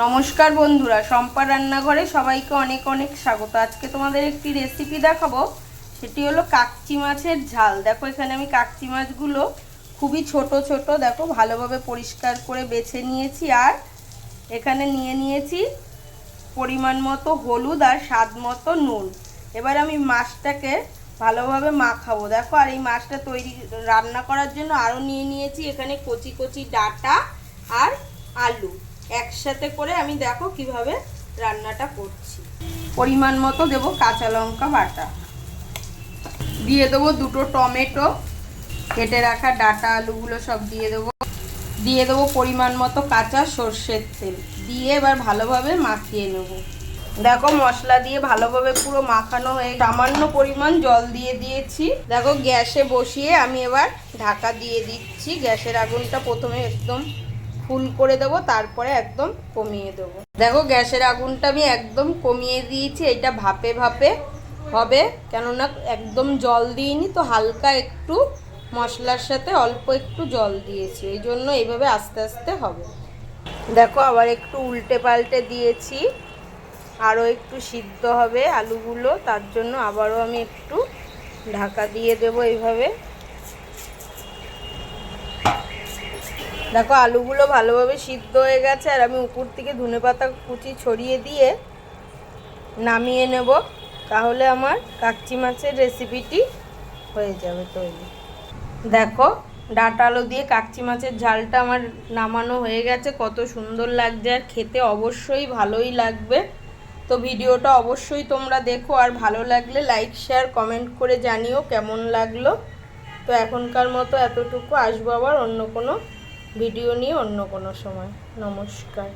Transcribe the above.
নমস্কার বন্ধুরা, শম্পা রান্নাঘরে সবাইকে অনেক অনেক স্বাগত। আজকে তোমাদের একটি রেসিপি দেখাবো, সেটি হলো কাকচি মাছের ঝাল। দেখো এখানে আমি কাকচি মাছগুলো খুবই ছোট ছোট দেখো ভালোভাবে পরিষ্কার করে বেছে নিয়েছি। আর এখানে নিয়ে নিয়েছি পরিমাণ মতো হলুদ আর স্বাদ মতো নুন। এবার আমি মাছটাকে ভালোভাবে মাখাবো দেখো। আর এই মাছটা রান্না করার জন্য আরও নিয়ে নিয়েছি এখানে কচি কচি ডাঁটা আর আলু একসাথে করে। আমি দেখো কিভাবে রান্নাটা করছি। পরিমাণ মতো দেবো কাঁচা লঙ্কা বাটা, দিয়ে দেবো দুটো টমেটো, কেটে রাখা ডাঁটা আলুগুলো সব দিয়ে দেবো পরিমাণ মতো কাঁচা সর্ষের তেল দিয়ে এবার ভালোভাবে মাখিয়ে নেব। দেখো মশলা দিয়ে ভালোভাবে পুরো মাখানো হয়ে সামান্য পরিমাণ জল দিয়ে দিয়েছি। দেখো গ্যাসে বসিয়ে আমি এবার ঢাকা দিয়ে দিচ্ছি। গ্যাসের আগুনটা প্রথমে একদম ফুল করে দেবো, তারপরে একদম কমিয়ে দেবো। দেখো গ্যাসের আগুনটা আমি একদম কমিয়ে দিয়েছি। এটা ভাপে ভাপে হবে, কেননা একদম জল দিইনি তো, হালকা একটু মশলার সাথে অল্প একটু জল দিয়েছি, এই জন্য এইভাবে আস্তে আস্তে হবে। দেখো আবার একটু উল্টে পাল্টে দিয়েছি, আরও একটু সিদ্ধ হবে আলুগুলো, তার জন্য আবারও আমি একটু ঢাকা দিয়ে দেবো এইভাবে। দেখো আলুগুলো ভালোভাবে সিদ্ধ হয়ে গেছে, আর আমি উপর থেকে ধনেপাতা কুচি ছড়িয়ে দিয়ে নামিয়ে নেব। তাহলে আমার কাকচি মাছের রেসিপিটি হয়ে যাবে তৈরি। দেখো ডাঁটা আলু দিয়ে কাকচি মাছের ঝালটা আমার নামানো হয়ে গেছে। কত সুন্দর লাগছে, আর খেতে অবশ্যই ভালোই লাগবে। তো ভিডিওটা অবশ্যই তোমরা দেখো, আর ভালো লাগলে লাইক শেয়ার কমেন্ট করে জানিও কেমন লাগলো। তো এখনকার মতো এতটুকু, আসবো আবার অন্য কোনো ভিডিও নিয়ে অন্য কোনো সময়। নমস্কার।